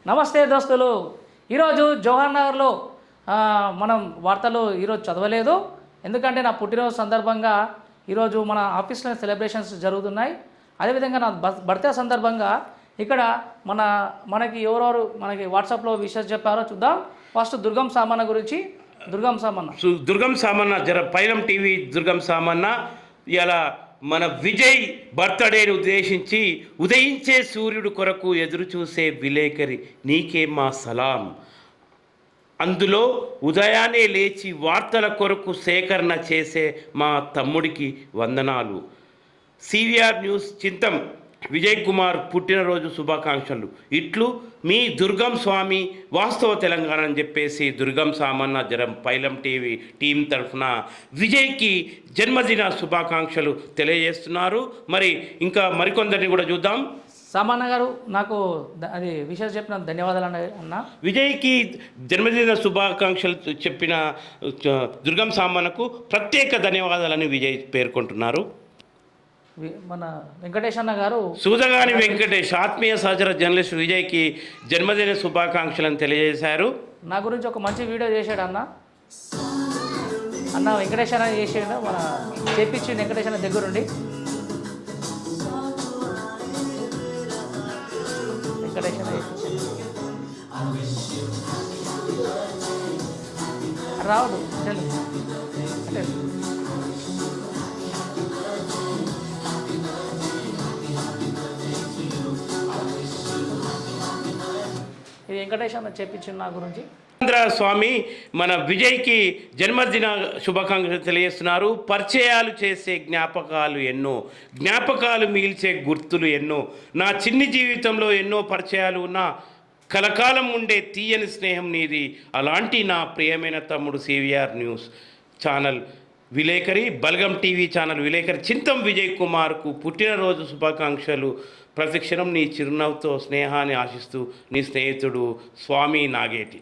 నమస్తే దోస్తులు. ఈరోజు జవహర్ నగర్లో మనం వార్తలు ఈరోజు చదవలేదు, ఎందుకంటే నా పుట్టినరోజు సందర్భంగా ఈరోజు మన ఆఫీస్లో సెలబ్రేషన్స్ జరుగుతున్నాయి. అదేవిధంగా నా బర్త్డే సందర్భంగా ఇక్కడ మనకి ఎవరెవరు మనకి వాట్సాప్లో విషెస్ చెప్పారో చూద్దాం. ఫస్ట్ దుర్గం సామన్న గురించి. దుర్గం సామన్న పైలం టీవీ దుర్గం సామన్న ఇలా మన విజయ్ బర్త్డేని ఉద్దేశించి ఉదయించే సూర్యుడు కొరకు ఎదురు చూసే విలేకరి నీకే మా సలాం. అందులో ఉదయాన్నే లేచి వార్తల కొరకు సేకరణ చేసే మా తమ్ముడికి వందనాలు. సివిఆర్ న్యూస్ చింతం విజయ్ కుమార్ పుట్టినరోజు శుభాకాంక్షలు. ఇట్లు మీ దుర్గం స్వామి వాస్తవ తెలంగాణ అని చెప్పేసి దుర్గం సామన్న పైలం టీవీ టీం తరఫున విజయ్కి జన్మదిన శుభాకాంక్షలు తెలియజేస్తున్నారు. మరి ఇంకా మరికొందరిని కూడా చూద్దాం. సామన్న గారు, నాకు అది విషయం చెప్పిన ధన్యవాదాలు అన్న. విజయ్కి జన్మదిన శుభాకాంక్షలు చెప్పిన దుర్గం సామన్నకు ప్రత్యేక ధన్యవాదాలని విజయ్ పేర్కొంటున్నారు. మన వెంకటేష్ అన్న గారు, సూదగాని వెంకటేష్ ఆత్మీయ సహచర జర్నలిస్ట్ విజయ్కి జన్మదిన శుభాకాంక్షలను తెలియజేశారు. నా గురించి ఒక మంచి వీడియో చేశాడు అన్న వెంకటేష్ అన్న చేసాడు, మన చేపించి వెంకటేష్ అన్న దగ్గరుండి. వెంకటేష్ అన్న రావుడు అంటే ఇది వెంకటేష్ అన్న చెప్పించింది నా గురించి. స్వామి మన విజయ్కి జన్మదిన శుభాకాంక్షలు తెలియజేస్తున్నారు. పరిచయాలు చేసే జ్ఞాపకాలు ఎన్నో, జ్ఞాపకాలు మిగిల్చే గుర్తులు ఎన్నో. నా చిన్ని జీవితంలో ఎన్నో పరిచయాలు ఉన్నా కలకాలం ఉండే తీయని స్నేహం నీది. అలాంటి నా ప్రియమైన తమ్ముడు సివిఆర్ న్యూస్ ఛానల్ విలేకరి, బల్గం టీవీ ఛానల్ విలేకరి చింతం విజయ్ కుమార్కు పుట్టినరోజు శుభాకాంక్షలు. ప్రతిక్షణం నీ చిరునవ్వుతో స్నేహాన్ని ఆశిస్తూ నీ స్నేహితుడు స్వామి నాగేటి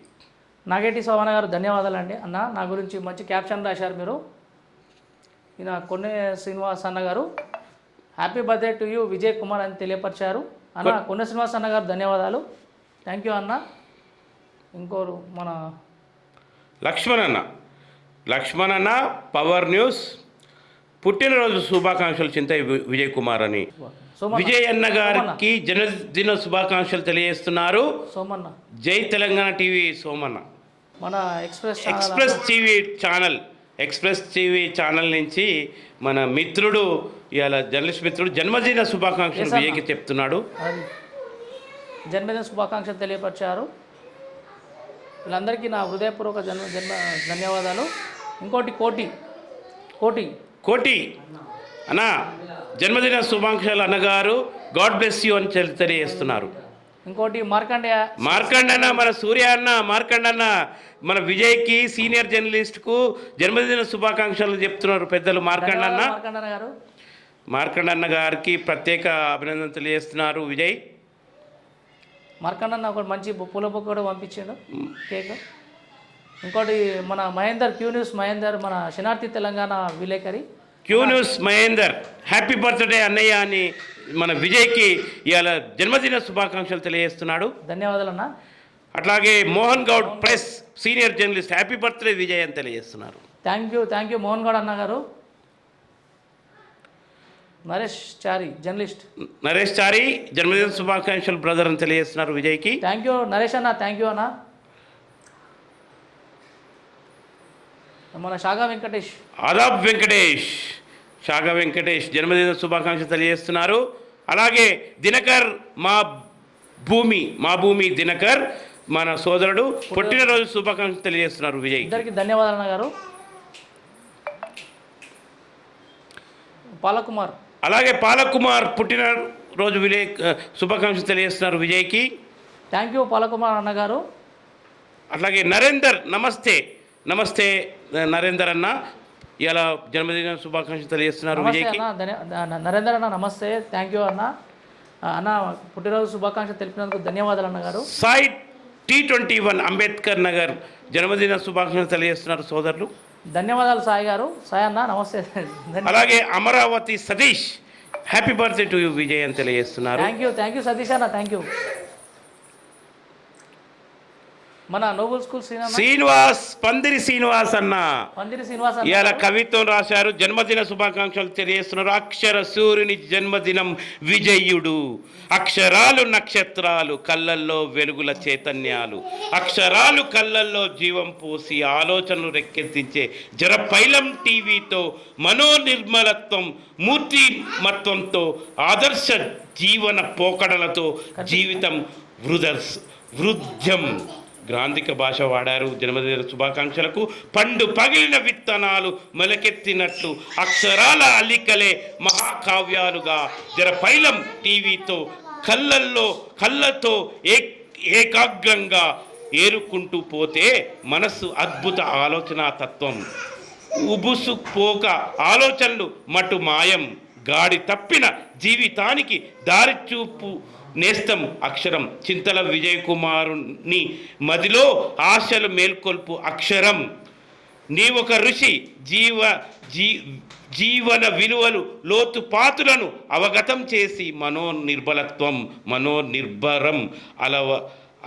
సోమన్న గారు. ధన్యవాదాలు అండి అన్న. నా గురించి మంచి క్యాప్షన్ రాశారు మీరు. ఈయన కొన్నే శ్రీనివాస్ అన్న గారు happy birthday to you Vijay Kumar అని తెలియపరిచారు. అన్న కొన్నే శ్రీనివాస్ అన్న గారు ధన్యవాదాలు. థ్యాంక్ యూ అన్న. ఇంకోరు మన లక్ష్మణన్న పవర్ న్యూస్ పుట్టినరోజు శుభాకాంక్షలు చింత విజయ్ కుమార్ అని విజయ్ అన్న గారికి జన్మదిన శుభాకాంక్షలు తెలియజేస్తున్నారు. సోమన్న జై తెలంగాణ టీవీ సోమన్న. మన ఎక్స్ప్రెస్ టీవీ ఛానల్ నుంచి మన మిత్రుడు ఇవాళ జర్నలిస్ట్ మిత్రుడు జన్మదిన శుభాకాంక్షలు విజయ్కి చెప్తున్నాడు. జన్మదిన శుభాకాంక్షలు తెలియపరిచారు. వీళ్ళందరికీ నా హృదయపూర్వక జన్మ ధన్యవాదాలు. ఇంకోటి కోటి అన్నా జన్మదిన శుభాకాంక్షలు అన్నగారు గాడ్ బ్లెస్ యూ అని తెలియజేస్తున్నారు. ఇంకోటి మార్కండన్న మన సూర్య అన్న మార్కండన్న మన విజయ్కి సీనియర్ జర్నలిస్ట్కు జన్మదిన శుభాకాంక్షలు చెప్తున్నారు పెద్దలు. మార్కండన్న గారికి ప్రత్యేక అభినందన తెలియజేస్తున్నారు విజయ్. మార్కండన్న ఒకటి మంచి పూల బొక్క కూడా పంపించాడు, కేక్. ఇంకోటి మన మహేందర్ క్యూ న్యూస్ మహేందర్, మన శనార్థి తెలంగాణ విలేకరి Q news Mahender happy birthday అన్నయ్య అని మన విజయ్కి ఇవాళ జన్మదిన శుభాకాంక్షలు తెలియజేస్తున్నాడు. ధన్యవాదాలు అన్న. అట్లాగే Mohan Goud press senior journalist happy birthday Vijay అని తెలియజేస్తున్నారు. థ్యాంక్ యూ మోహన్ గౌడ్ అన్న గారు. నరేష్ చారి జన్మదిన శుభాకాంక్షలు బ్రదర్ అని తెలియజేస్తున్నారు విజయ్కి. థ్యాంక్ యూ నరేష్ అన్న. థ్యాంక్ యూ అన్న. మన షాగా వెంకటేష్ జన్మదిన శుభాకాంక్షలు తెలియజేస్తున్నారు. అలాగే దినకర్ మా భూమి దినకర్ మన సోదరుడు పుట్టినరోజు శుభాకాంక్షలు తెలియజేస్తున్నారు విజయ్. ఇద్దరికి ధన్యవాదాలు అన్న గారు. పాలకుమార్ పుట్టినరోజు శుభాకాంక్షలు తెలియజేస్తున్నారు విజయ్కి. థ్యాంక్ యూ పాలకుమార్ అన్నగారు. అట్లాగే నరేందర్ నమస్తే నరేందర్ అన్న ఇలా జన్మదిన శుభాకాంక్షలు తెలియజేస్తున్నారు విజయ్కి. నరేందర్ అన్న నమస్తే. థ్యాంక్ యూ అన్న పుట్టినరోజు శుభాకాంక్షలు తెలిపినందుకు ధన్యవాదాలు అన్నగారు. సాయి T21 అంబేద్కర్ నగర్ జన్మదిన శుభాకాంక్షలు తెలియజేస్తున్నారు సోదరులు. ధన్యవాదాలు సాయి గారు. సాయి అన్న నమస్తే. అలాగే Amaravati Satish happy birthday to you Vijay అని తెలియజేస్తున్నారు. థ్యాంక్ యూ సతీష్ అన్న. Thank you. మన నోబుల్ స్కూల్ శ్రీనివాస్ పందిరి శ్రీనివాస్ అన్న పందిరి శ్రీనివాస్ ఇవాళ కవిత్వం రాశారు. జన్మదిన శుభాకాంక్షలు తెలియజేస్తున్నారు. అక్షర సూర్యుని జన్మదినం విజయుడు. అక్షరాలు నక్షత్రాలు, కళ్ళల్లో వెలుగుల చైతన్యాలు, అక్షరాలు కళ్ళల్లో జీవం పోసి ఆలోచనలు రెక్కెత్తించే జరపైలం టీవీతో మనోనిర్మలత్వం, మూర్తిమత్వంతో, ఆదర్శ జీవన పోకడలతో జీవితం వృద్ధ్యం. గ్రాంధిక భాష వాడారు. జన్మదిన శుభాకాంక్షలకు పండు పగిలిన విత్తనాలు మొలకెత్తినట్లు అక్షరాల అల్లికలే మహాకావ్యాలుగా జరపైలం టీవీతో కళ్ళతో ఏకాగ్రంగా ఏరుకుంటూ పోతే మనస్సు అద్భుత ఆలోచనా తత్వం, ఉబుసుపోక ఆలోచనలు మటు మాయం, గాడి తప్పిన జీవితానికి దారి చూపు నేస్తం అక్షరం. చింతల విజయ్ కుమారుని మదిలో ఆశలు మేల్కొల్పు అక్షరం. నీ ఒక ఋషి జీవన విలువలు లోతుపాతులను అవగతం చేసి మనోనిర్భరం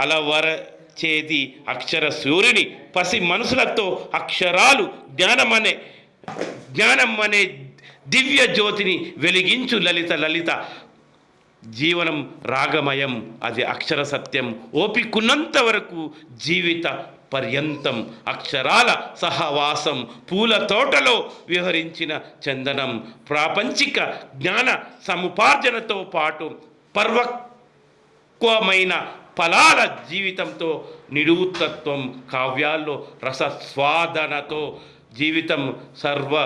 అలవరచేది అక్షర సూర్యుని పసి మనసులతో అక్షరాలు జ్ఞానం అనే దివ్య జ్యోతిని వెలిగించు లలిత జీవనం రాగమయం, అది అక్షర సత్యం. ఓపికున్నంత వరకు జీవిత పర్యంతం అక్షరాల సహవాసం, పూల తోటలో విహరించిన చందనం, ప్రాపంచిక జ్ఞాన సముపార్జనతో పాటు పర్వక్వమైన ఫలాల జీవితంతో నిడూతత్వం, కావ్యాల్లో రసస్వాదనతో జీవితం సర్వరసతుల్యం,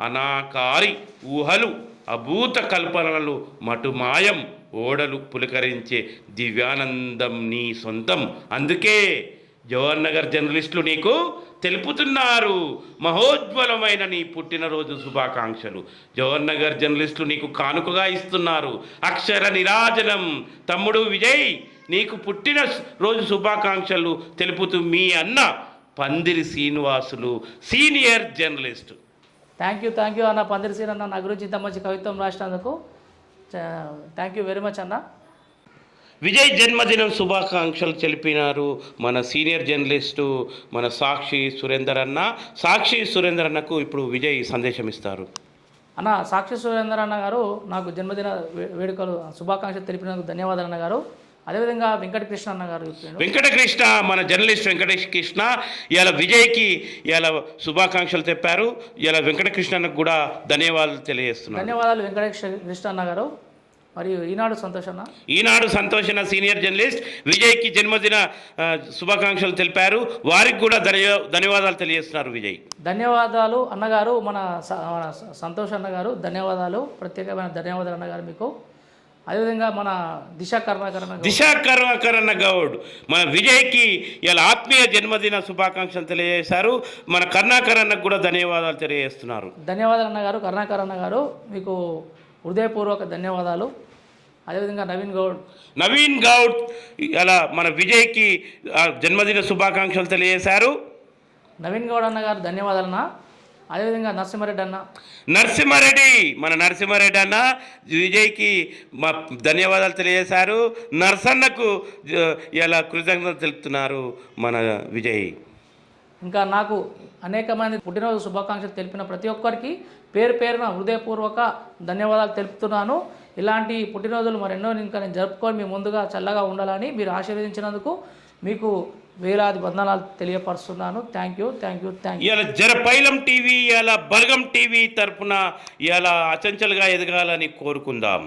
అనాకారి ఊహలు అభూత కల్పనలు మటుమాయం, ఓడలు పులకరించే దివ్యానందం నీ సొంతం. అందుకే జవహర్ నగర్ జర్నలిస్టులు నీకు తెలుపుతున్నారు మహోజ్వలమైన నీ పుట్టినరోజు శుభాకాంక్షలు. జవహర్ నగర్ జర్నలిస్టులు నీకు కానుకగా ఇస్తున్నారు అక్షర నిరాజనం. తమ్ముడు విజయ్, నీకు పుట్టిన రోజు శుభాకాంక్షలు తెలుపుతూ మీ అన్న పందిరి Srinivasulu, senior journalist. Thank you అన్న పందిరి శ్రీని అన్న, నా గురించి ఇంత మంచి కవిత్వం రాసినందుకు థ్యాంక్ యూ వెరీ మచ్ అన్న. విజయ్ జన్మదినం శుభాకాంక్షలు తెలిపినారు మన సీనియర్ జర్నలిస్టు మన సాక్షి సురేందర్ అన్న. సాక్షి సురేందర్ అన్నకు ఇప్పుడు విజయ్ సందేశం ఇస్తారు. అన్న, సాక్షి సురేందర్ అన్న గారు నాకు జన్మదిన వేడుకలు శుభాకాంక్షలు తెలిపినందుకు ధన్యవాదాలు అన్న గారు. అదేవిధంగా వెంకటకృష్ణ అన్న గారు, వెంకటకృష్ణ మన జర్నలిస్ట్ వెంకటకృష్ణ ఇలా విజయ్కి ఇలా శుభాకాంక్షలు చెప్పారు. ఇలా వెంకటకృష్ణ అన్నకు కూడా ధన్యవాదాలు తెలియజేస్తున్నారు. ధన్యవాదాలు వెంకటకృష్ణ అన్న గారు. మరియు ఈనాడు సంతోష్ అన్న సీనియర్ జర్నలిస్ట్ విజయ్కి జన్మదిన శుభాకాంక్షలు తెలిపారు. వారికి కూడా ధన్యవాదాలు తెలియజేస్తున్నారు విజయ్. ధన్యవాదాలు అన్నగారు. మన సంతోష్ అన్న గారు ధన్యవాదాలు, ప్రత్యేకమైన ధన్యవాదాలు అన్నగారు మీకు. అదేవిధంగా మన దిశా కరుణాకరణ గౌడ్ మన విజయ్కి ఇలా ఆత్మీయ జన్మదిన శుభాకాంక్షలు తెలియజేశారు. మన కరుణాకరన్నకు కూడా ధన్యవాదాలు తెలియజేస్తున్నారు. ధన్యవాదాలు అన్నగారు. కరుణాకరణ గారు మీకు హృదయపూర్వక ధన్యవాదాలు. అదేవిధంగా నవీన్ గౌడ్ ఇలా మన విజయ్కి జన్మదిన శుభాకాంక్షలు తెలియజేశారు. నవీన్ గౌడ్ అన్న గారు ధన్యవాదాలన్నా. అదేవిధంగా నరసింహారెడ్డి మన నరసింహారెడ్డి అన్న విజయ్కి మా ధన్యవాదాలు తెలియజేశారు. నర్సన్నకు ఇలా కృతజ్ఞతలు తెలుపుతున్నారు మన విజయ్. ఇంకా నాకు అనేకమంది పుట్టినరోజు శుభాకాంక్షలు తెలిపిన ప్రతి ఒక్కరికి పేరున హృదయపూర్వక ధన్యవాదాలు తెలుపుతున్నాను. ఇలాంటి పుట్టినరోజులు మరెన్నో ఇంకా నేను జరుపుకొని మీ ముందుగా చల్లగా ఉండాలని మీరు ఆశీర్వదించినందుకు మీకు వేలాది వందనాలు తెలియపరుస్తున్నాను. Thank you. ఇలా జరపైలం టీవీ, ఇలా బలగం టీవీ తరపున ఇలా అచంచలుగా ఎదగాలని కోరుకుందాం.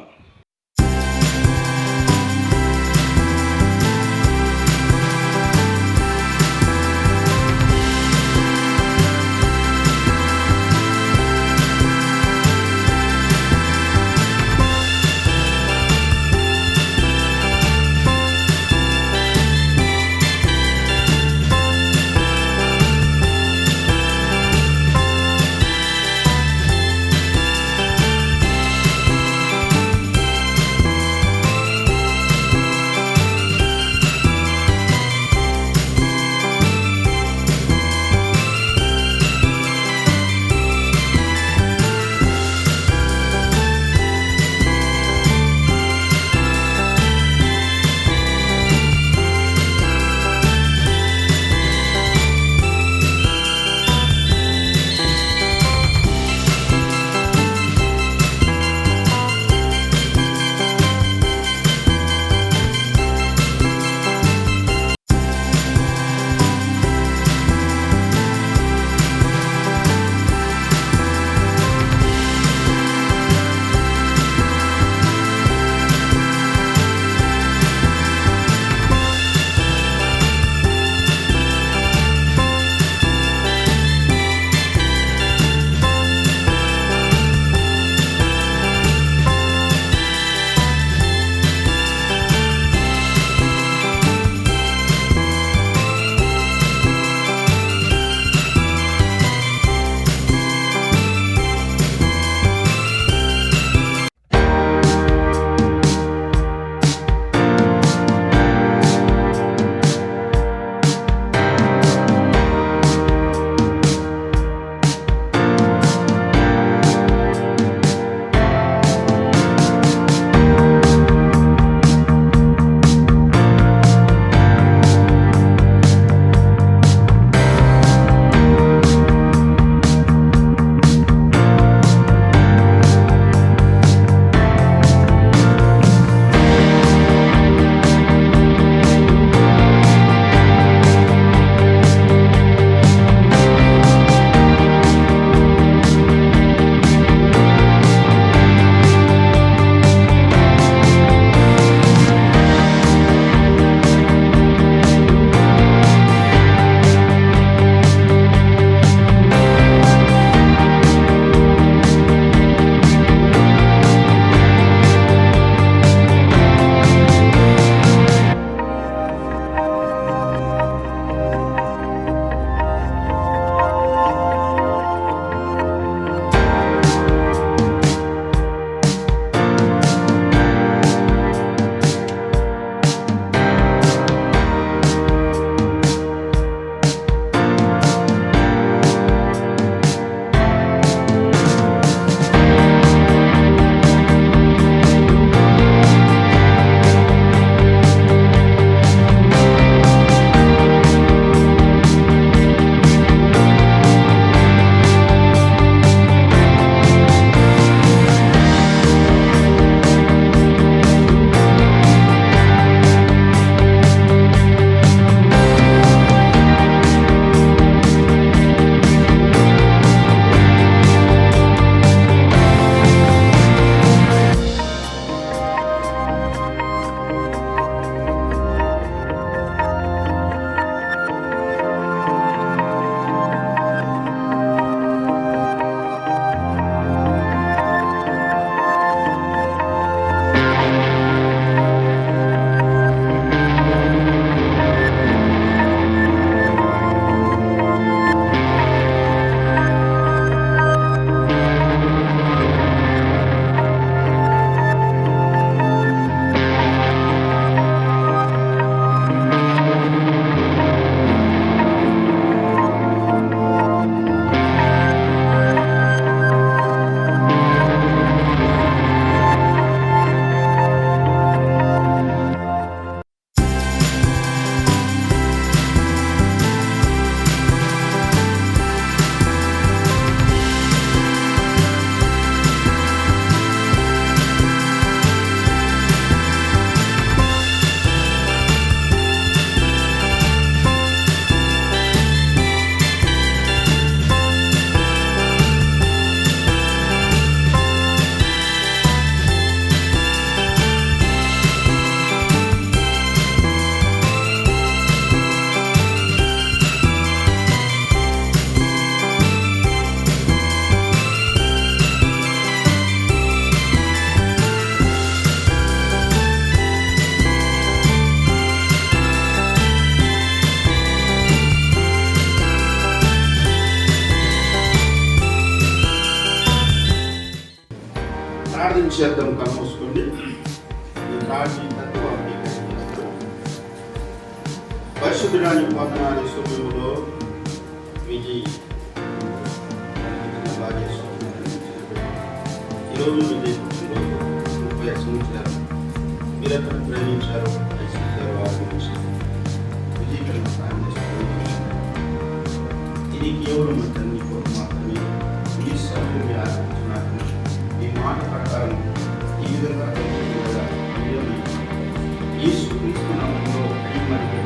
వచ్చేద్దాం కలుమూసుకోండి. ఈ తాటి తత్వం అంగీకరించినప్పుడు పరిశుద్ధుడానికి వందనాలు సమయంలో విజయ్ బాగా చేసుకుంటున్నారని ఈరోజు విజయ్ పుట్టినరోజు 30 సంవత్సరాలు మీరు అక్కడ ప్రేమించారు, ప్రయత్నించారు, ఆరంభించారు. విజయ్ కన్నా సాయం చేసుకుంటున్నారు. ఇది కేవలం మీ తండ్రి కొరకు మాత్రమే. ఈ సమయం మీరు ఆరంభించున్నారు. ఈ మాట ప్రకారం ఈ విధంగా యేసుక్రీస్తు నామములో ఈ మరియు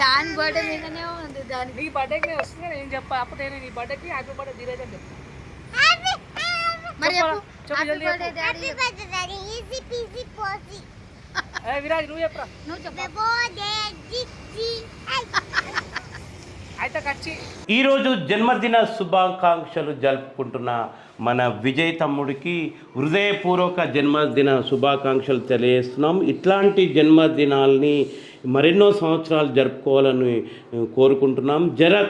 దాని బర్త్డే మీదనే ఉంది. దాని నీ బర్త్డేకి వస్తుంది నేను చెప్పా అప్పుడు నేను నీ బర్త్డేకి హ్యాపీ బర్త్డే ధీరజ్ అని చెప్తాను. మరి చెప్పు జల్దీ చెప్పు. డాడీ ఏ విరాజ్ నువ్వు చెప్పరా. నువ్వు చెప్పు. అయితే కచ్చి ఈరోజు జన్మదిన శుభాకాంక్షలు జరుపుకుంటున్న మన విజయ్ తమ్ముడికి హృదయపూర్వక జన్మదిన శుభాకాంక్షలు తెలియజేస్తున్నాం. ఇట్లాంటి జన్మదినాల్ని మరెన్నో సంవత్సరాలు జరుపుకోవాలని కోరుకుంటున్నాం.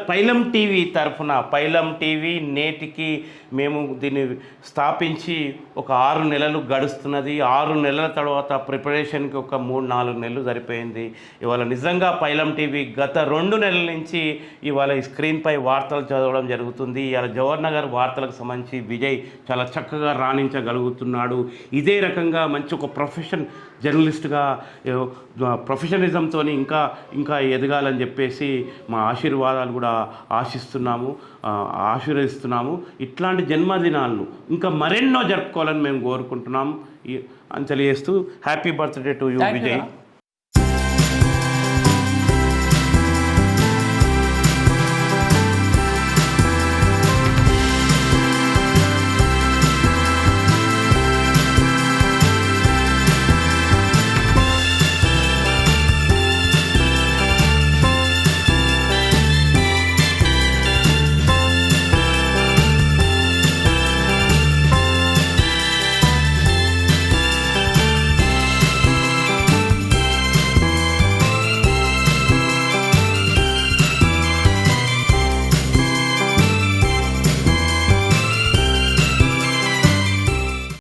పైలం టీవీ తరఫున పైలం టీవీ నేటికి మేము దీన్ని స్థాపించి ఒక 6 నెలలు గడుస్తున్నది. 6 నెలల తర్వాత ప్రిపరేషన్కి ఒక 3-4 నెలలు సరిపోయింది. ఇవాళ నిజంగా పైలం టీవీ గత 2 నెలల నుంచి ఇవాళ ఈ స్క్రీన్పై వార్తలు చదవడం జరుగుతుంది. ఇవాళ జవహర్ నగర్ వార్తలకు సంబంధించి విజయ్ చాలా చక్కగా రాణించగలుగుతున్నాడు. ఇదే రకంగా మంచి ఒక జర్నలిస్ట్గా ప్రొఫెషనలిజంతో ఇంకా ఎదగాలని చెప్పేసి మా ఆశీర్వాదాలు కూడా ఆశీర్వదిస్తున్నాము. ఇట్లాంటి జన్మదినాలను ఇంకా మరెన్నో జరుపుకోవాలని మేము కోరుకుంటున్నాము అని తెలియజేస్తూ happy birthday to you Vijay.